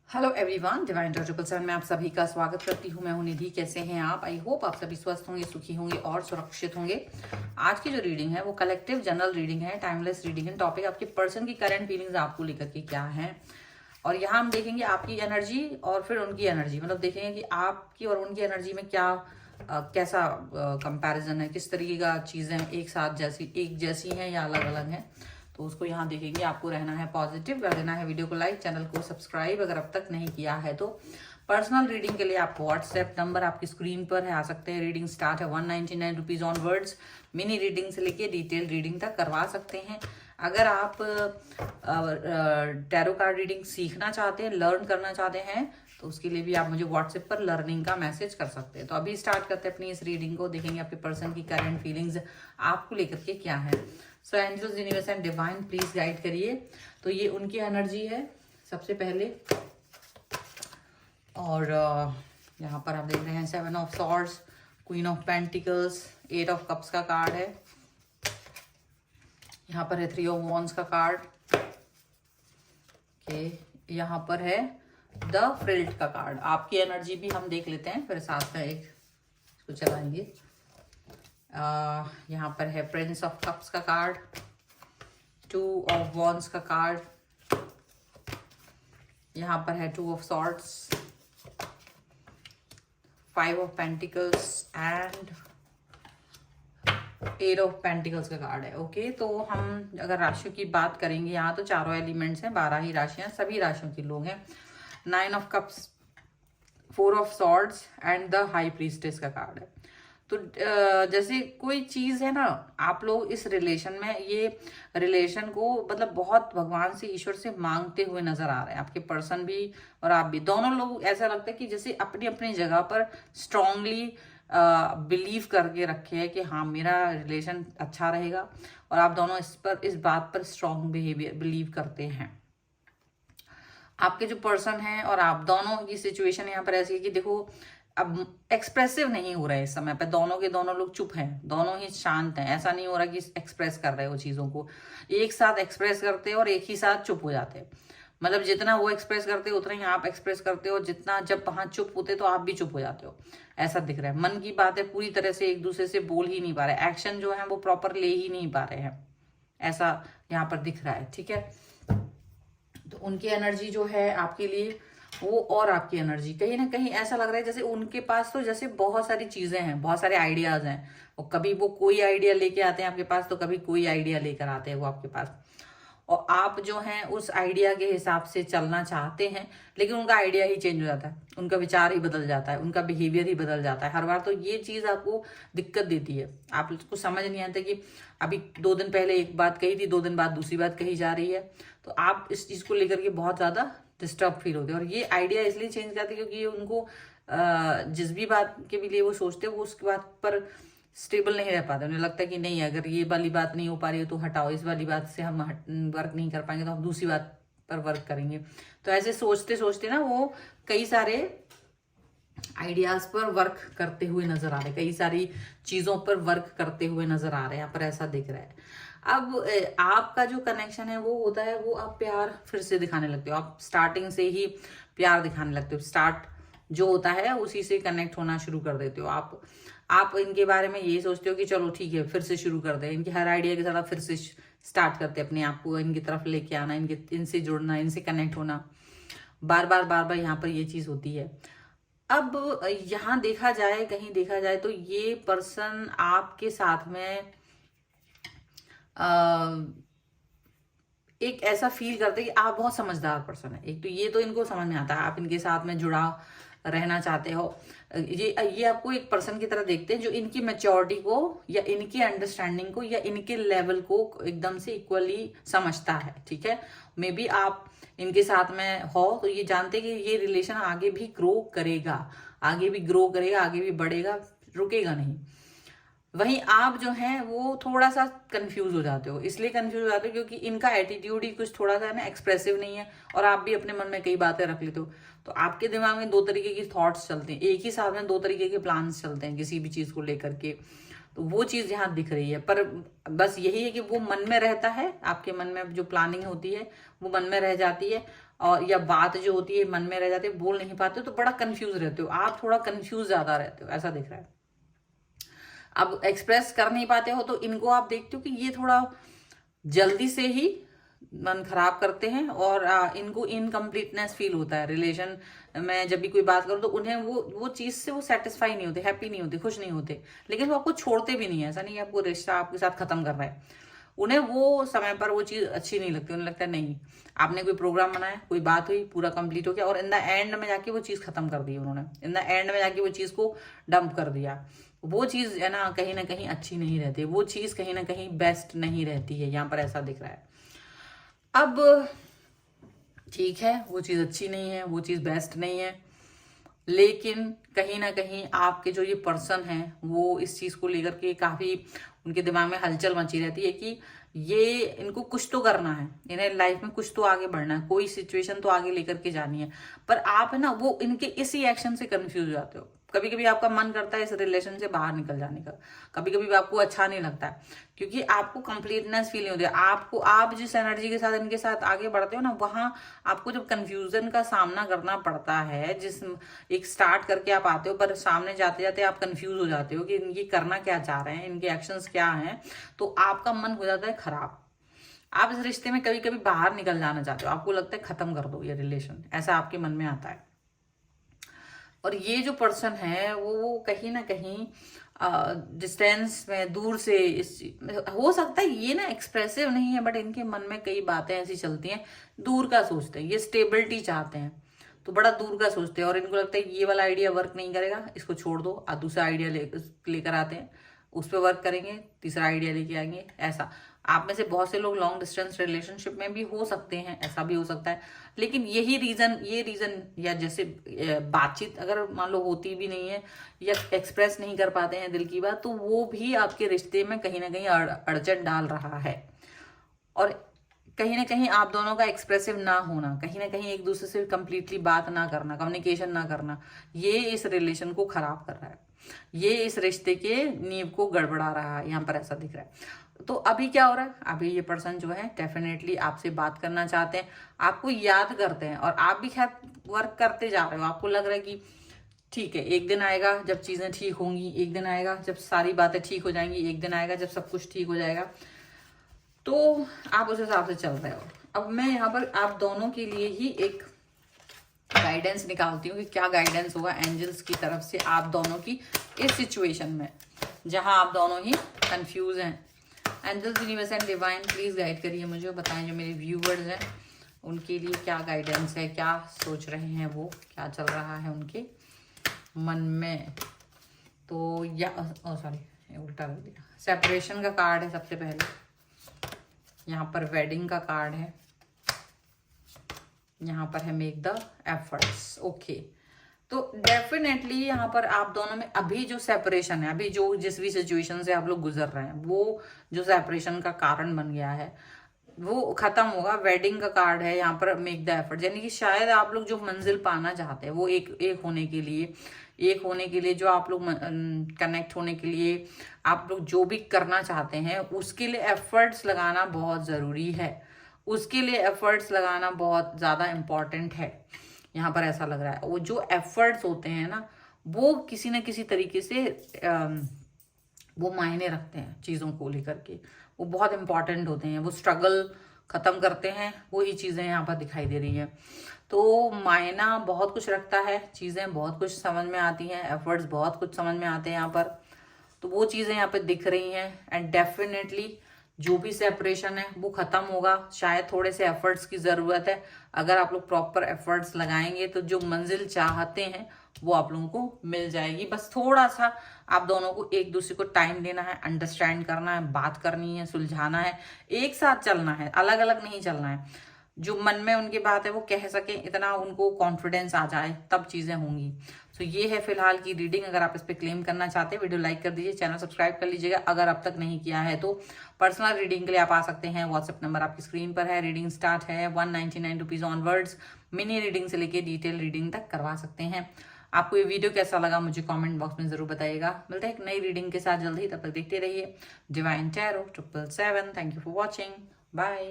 Hello everyone, divine triple seven में आप सभी का स्वागत करती हूँ। मैं हूँ निधि। कैसे हैं आप? आई होप आप सभी स्वस्थ होंगे, सुखी होंगे और सुरक्षित होंगे। आज की जो रीडिंग है वो कलेक्टिव जनरल रीडिंग है, टाइमलेस रीडिंग है। टॉपिक आपके पर्सन की करंट फीलिंग्स आपको लेकर के क्या है, और यहाँ हम देखेंगे आपकी एनर्जी और फिर उनकी एनर्जी, मतलब देखेंगे कि आपकी और उनकी एनर्जी में क्या कैसा कंपैरिजन है, किस तरीके का चीज़ें एक साथ एक जैसी हैं या अलग अलग हैं। तो उसको यहाँ देखेंगे। आपको रहना है पॉजिटिव, कर देना है वीडियो को लाइक, चैनल को सब्सक्राइब अगर अब तक नहीं किया है तो। पर्सनल रीडिंग के लिए आपको व्हाट्सएप नंबर आपकी स्क्रीन पर है, आ सकते हैं। रीडिंग स्टार्ट है 199 रुपीज़ ऑनवर्ड्स। मिनी रीडिंग से लेके डिटेल रीडिंग तक करवा सकते हैं। अगर आप टैरो कार्ड रीडिंग सीखना चाहते हैं, लर्न करना चाहते हैं, तो उसके लिए भी आप मुझे व्हाट्सएप पर लर्निंग का मैसेज कर सकते हैं। तो अभी स्टार्ट करते हैं अपनी इस रीडिंग को। देखेंगे आपके पर्सन की करंट फीलिंग्स आपको लेकर के क्या है। So angels, universe and divine please guide करिए। तो ये उनकी एनर्जी है सबसे पहले। और यहाँ पर आप देख रहे हैं 7 of swords, queen of pentacles, 8 of cups का कार्ड है। यहाँ पर है 3 ऑफ वॉन्ड्स का कार्ड। ओके, यहाँ पर है द फ्रिल्ट का कार्ड। आपकी एनर्जी भी हम देख लेते हैं, फिर साथ में एक इसको चलाएंगे। यहाँ पर है प्रिंस ऑफ कप्स का कार्ड, 2 ऑफ वॉन्ड्स का कार्ड। यहाँ पर है 2 of swords, 5 of pentacles and 8 of pentacles का कार्ड है। ओके, तो हम अगर राशियों की बात करेंगे, यहाँ तो चारों एलिमेंट्स हैं, 12 ही राशियां, सभी राशियों के लोग हैं। 9 of cups, 4 of swords and the high priestess का कार्ड है। तो जैसे कोई चीज है ना, आप लोग इस रिलेशन में, ये रिलेशन को मतलब बहुत भगवान से, ईश्वर से मांगते हुए नजर आ रहे हैं। आपके पर्सन भी और आप भी, दोनों लोग ऐसा लगता है कि जैसे अपनी अपनी जगह पर स्ट्रांगली बिलीव करके रखे हैं कि हाँ मेरा रिलेशन अच्छा रहेगा, और आप दोनों इस बात पर स्ट्रांग बिहेवियर बिलीव करते हैं। आपके जो पर्सन है और आप दोनों की सिचुएशन यहाँ पर ऐसी है कि देखो, अब एक्सप्रेसिव नहीं हो रहा है इस समय पे। दोनों के दोनों लोग चुप हैं, दोनों ही शांत हैं। ऐसा नहीं हो रहा कि एक्सप्रेस कर रहे हो चीजों को, एक साथ एक्सप्रेस करते हो और एक ही साथ चुप हो जाते हैं। मतलब जितना वो एक्सप्रेस करते हो उतना ही आप एक्सप्रेस करते हो, जितना जब वहां चुप होते तो आप भी चुप हो जाते हो। ऐसा दिख रहा है। मन की बातें पूरी तरह से एक दूसरे से बोल ही नहीं पा रहे, एक्शन जो है वो प्रॉपर ले ही नहीं पा रहे हैं, ऐसा यहाँ पर दिख रहा है। ठीक है, तो उनकी एनर्जी जो है आपके लिए वो, और आपकी एनर्जी कहीं ना कहीं ऐसा लग रहा है जैसे उनके पास तो जैसे बहुत सारी चीजें हैं, बहुत सारे आइडियाज हैं, और कभी वो कोई आइडिया लेके आते हैं आपके पास, तो कभी कोई आइडिया लेकर आते हैं वो आपके पास। और आप जो हैं उस आइडिया के हिसाब से चलना चाहते हैं, लेकिन उनका आइडिया ही चेंज हो जाता है, उनका विचार ही बदल जाता है, उनका बिहेवियर ही बदल जाता है हर बार। तो ये चीज आपको दिक्कत देती है, आपको समझ नहीं आता कि अभी 2 दिन पहले एक बात कही थी, 2 दिन बाद दूसरी बात कही जा रही है। तो आप इस चीज को लेकर के बहुत ज्यादा डिस्टर्ब फील होते हैं। और ये आइडिया इसलिए चेंज करते हैं क्योंकि उनको जिस भी बात के भी लिए वो सोचते हैं, वो उसके बात पर स्टेबल नहीं रह पाते। उन्हें लगता है कि नहीं, अगर ये वाली बात नहीं हो पा रही है तो हटाओ, इस वाली बात से हम वर्क नहीं कर पाएंगे तो हम दूसरी बात पर वर्क करेंगे। तो ऐसे सोचते सोचते ना वो कई सारे आइडियाज पर वर्क करते हुए नजर आ रहे हैं, कई सारी चीजों पर वर्क करते हुए नजर आ रहे हैं। यहाँ पर ऐसा दिख रहा है। अब आपका जो कनेक्शन है वो होता है, वो आप प्यार फिर से दिखाने लगते हो, आप स्टार्टिंग से ही प्यार दिखाने लगते हो। स्टार्ट जो होता है उसी से कनेक्ट होना शुरू कर देते हो आप इनके बारे में ये सोचते हो कि चलो ठीक है फिर से शुरू कर दे, इनके हर आइडिया के साथ आप फिर से स्टार्ट करते अपने आप को इनकी तरफ लेके आना, इनसे जुड़ना, इनसे कनेक्ट होना, बार बार यहाँ पर ये चीज होती है। अब यहाँ देखा जाए, कहीं देखा जाए तो ये पर्सन आपके साथ में एक ऐसा फील करते हैं कि आप बहुत समझदार पर्सन है। एक तो ये तो इनको समझ में आता है, आप इनके साथ में जुड़ा रहना चाहते हो। ये आपको एक पर्सन की तरह देखते हैं जो इनकी मैच्योरिटी को या इनकी अंडरस्टैंडिंग को या इनके लेवल को एकदम से इक्वली समझता है। ठीक है, मे बी आप इनके साथ में हो तो ये जानते हैं कि ये रिलेशन आगे भी ग्रो करेगा, आगे भी ग्रो करेगा, आगे भी बढ़ेगा, रुकेगा नहीं। वहीं आप जो हैं वो थोड़ा सा कंफ्यूज हो जाते हो, इसलिए कंफ्यूज हो जाते हो क्योंकि इनका एटीट्यूड ही कुछ थोड़ा सा ना एक्सप्रेसिव नहीं है, और आप भी अपने मन में कई बातें रख लेते हो। तो आपके दिमाग में 2 तरीके की थॉट्स चलते हैं, एक ही साथ में 2 तरीके के प्लान्स चलते हैं किसी भी चीज को लेकर के। तो वो चीज यहाँ दिख रही है, पर बस यही है कि वो मन में रहता है, आपके मन में जो प्लानिंग होती है वो मन में रह जाती है, और या बात जो होती है मन में रह जाती है, बोल नहीं पाते हो, तो बड़ा कंफ्यूज रहते हो आप, थोड़ा कंफ्यूज ज्यादा रहते हो, ऐसा दिख रहा है। अब एक्सप्रेस कर नहीं पाते हो तो इनको आप देखते हो कि ये थोड़ा जल्दी से ही मन खराब करते हैं, और इनको इनकम्प्लीटनेस फील होता है रिलेशन में। जब भी कोई बात करो तो उन्हें वो चीज से वो सेटिस्फाई नहीं होते, हैप्पी नहीं होते, खुश नहीं होते, लेकिन वो आपको छोड़ते भी नहीं है। ऐसा नहीं है आपको रिश्ता आपके साथ खत्म कर रहा है, उन्हें वो समय पर वो चीज अच्छी नहीं लगती, उन्हें लगता है नहीं, आपने कोई प्रोग्राम बनाया, कोई बात हुई, पूरा कंप्लीट हो गया, और इन द एंड में जाके वो चीज खत्म कर दी उन्होंने, इन द एंड में जाके वो चीज को डंप कर दिया। वो चीज है ना कहीं अच्छी नहीं रहती, वो चीज कहीं ना कहीं बेस्ट नहीं रहती है, यहाँ पर ऐसा दिख रहा है। अब ठीक है, वो चीज अच्छी नहीं है, वो चीज बेस्ट नहीं है, लेकिन कहीं ना कहीं आपके जो ये पर्सन है वो इस चीज को लेकर के काफी उनके दिमाग में हलचल मची रहती है कि ये इनको कुछ तो करना है, इन्हें लाइफ में कुछ तो आगे बढ़ना है, कोई सिचुएशन तो आगे लेकर के जानी है। पर आप है ना वो इनके इसी एक्शन से कंफ्यूज हो जाते हो। कभी कभी आपका मन करता है इस रिलेशन से बाहर निकल जाने का, कभी कभी आपको अच्छा नहीं लगता है, क्योंकि आपको कंप्लीटनेस फील नहीं होती। आपको आप जिस एनर्जी के साथ इनके साथ आगे बढ़ते हो ना, वहां आपको जब कंफ्यूजन का सामना करना पड़ता है, जिस एक स्टार्ट करके आप आते हो पर सामने जाते जाते आप कंफ्यूज हो जाते हो कि ये करना क्या चाह रहे हैं, इनके एक्शंस क्या हैं, तो आपका मन हो जाता है खराब। आप इस रिश्ते में कभी कभी बाहर निकल जाना चाहते हो, आपको लगता है खत्म कर दो ये रिलेशन, ऐसा आपके मन में आता है। और ये जो पर्सन है वो कहीं ना कहीं डिस्टेंस में दूर से हो सकता है ये ना एक्सप्रेसिव नहीं है, बट इनके मन में कई बातें ऐसी चलती हैं, दूर का सोचते हैं, ये स्टेबिलिटी चाहते हैं, तो बड़ा दूर का सोचते हैं, और इनको लगता है ये वाला आइडिया वर्क नहीं करेगा, इसको छोड़ दो, और दूसरा आइडिया लेकर आते हैं, उस पर वर्क करेंगे, तीसरा आइडिया लेके आएंगे। ऐसा आप में से बहुत से लोग लॉन्ग डिस्टेंस रिलेशनशिप में भी हो सकते हैं, ऐसा भी हो सकता है। लेकिन ये रीजन या जैसे बातचीत अगर मान लो होती भी नहीं है या एक्सप्रेस नहीं कर पाते हैं दिल की बात, तो वो भी आपके रिश्ते में कहीं ना कहीं अड़चन डाल रहा है। और कहीं ना कहीं आप दोनों का एक्सप्रेसिव ना होना, कहीं ना कहीं एक दूसरे से कंप्लीटली बात ना करना, कम्युनिकेशन ना करना, ये इस रिलेशन को खराब कर रहा है, ये इस रिश्ते के नींव को गड़बड़ा रहा है, यहाँ पर ऐसा दिख रहा है। तो अभी क्या हो रहा है, अभी ये पर्सन जो है डेफिनेटली आपसे बात करना चाहते हैं, आपको याद करते हैं, और आप भी खैर वर्क करते जा रहे हो। आपको लग रहा है कि ठीक है, एक दिन आएगा जब चीजें ठीक होंगी, एक दिन आएगा जब सारी बातें ठीक हो जाएंगी, एक दिन आएगा जब सब कुछ ठीक हो जाएगा, तो आप उस हिसाब से चल रहे हो। अब मैं यहाँ पर आप दोनों के लिए ही एक गाइडेंस निकालती हूँ कि क्या गाइडेंस होगा एंजल्स की तरफ से आप दोनों की इस सिचुएशन में जहां आप दोनों ही कंफ्यूज हैं। Angels, universe and divine please guide करिए मुझे, बताएं जो मेरे व्यूवर्स हैं उनके लिए क्या गाइडेंस है, क्या सोच रहे हैं वो, क्या चल रहा है उनके मन में। तो या सॉरी उल्टा कर दिया। सेपरेशन का कार्ड है सबसे पहले, यहाँ पर वेडिंग का कार्ड है, यहाँ पर है मेक द एफर्ट्स। ओके, तो डेफिनेटली यहाँ पर आप दोनों में अभी जो सेपरेशन है, अभी जो जिस भी सिचुएशन से आप लोग गुजर रहे हैं, वो जो सेपरेशन का कारण बन गया है वो खत्म होगा। वेडिंग का कार्ड है यहाँ पर, मेक द एफर्ट, यानी कि शायद आप लोग जो मंजिल पाना चाहते हैं वो एक होने के लिए जो आप लोग कनेक्ट होने के लिए आप लोग जो भी करना चाहते हैं उसके लिए एफर्ट्स लगाना बहुत ज़रूरी है, उसके लिए एफर्ट्स लगाना बहुत ज़्यादा इम्पॉर्टेंट है। यहाँ पर ऐसा लग रहा है वो जो एफर्ट्स होते हैं ना वो किसी न किसी तरीके से वो मायने रखते हैं, चीज़ों को लेकर के वो बहुत इंपॉर्टेंट होते हैं, वो स्ट्रगल खत्म करते हैं, वही चीज़ें यहाँ पर दिखाई दे रही हैं। तो मायना बहुत कुछ रखता है, चीज़ें बहुत कुछ समझ में आती हैं, एफर्ट्स बहुत कुछ समझ में आते हैं यहाँ पर, तो वो चीज़ें यहाँ पर दिख रही हैं। एंड डेफिनेटली जो भी सेपरेशन है वो खत्म होगा। शायद थोड़े से एफर्ट्स की ज़रूरत है, अगर आप लोग प्रॉपर एफर्ट्स लगाएंगे तो जो मंजिल चाहते हैं वो आप लोगों को मिल जाएगी। बस थोड़ा सा आप दोनों को एक दूसरे को टाइम देना है, अंडरस्टैंड करना है, बात करनी है, सुलझाना है, एक साथ चलना है, अलग अलग नहीं चलना है। जो मन में उनकी बात है वो कह सके, इतना उनको कॉन्फिडेंस आ जाए, तब चीज़ें होंगी। तो ये है फिलहाल की रीडिंग। अगर आप इस पर क्लेम करना चाहते हैं वीडियो लाइक कर दीजिए, चैनल सब्सक्राइब कर लीजिएगा अगर अब तक नहीं किया है। तो पर्सनल रीडिंग के लिए आप आ सकते हैं, व्हाट्सएप नंबर आपकी स्क्रीन पर है। रीडिंग स्टार्ट है 199 रुपीज़ ऑनवर्ड्स, मिनी रीडिंग से लेके डिटेल रीडिंग तक करवा सकते हैं। आपको ये वीडियो कैसा लगा मुझे कमेंट बॉक्स में जरूर बताइएगा। मिलते हैं एक नई रीडिंग के साथ जल्द ही, तब तक देखते रहिए divine tarot 777। Thank you for watching, bye.